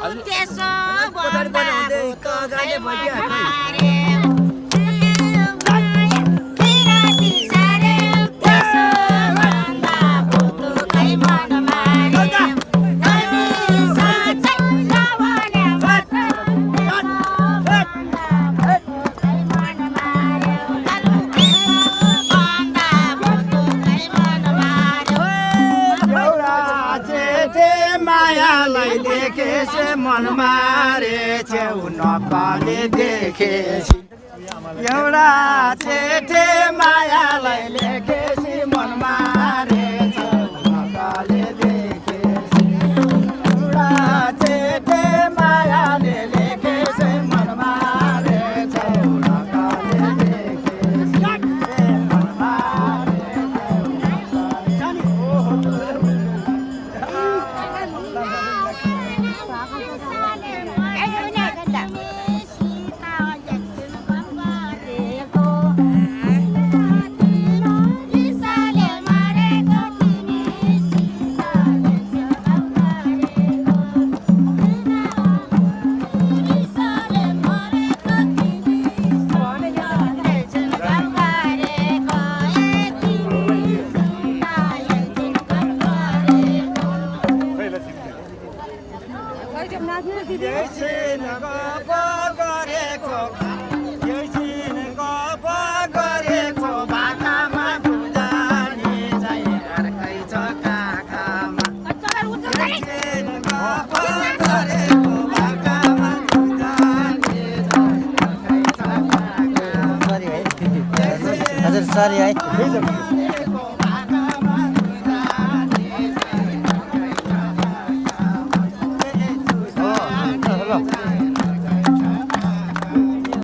त्यसो पछाडि बनाउँदै गाईले भइदिया मायालाई देखेसे मन मारे छेउ नपाले देखेसी एउटा चेटे मायालाई लेखेसी मन मारे छेउ नपाले देखेसी एउटा चेटे मायाले लेखेसी मन मारे छेउ नपाले देखेसी मन मारे हजुर सरी है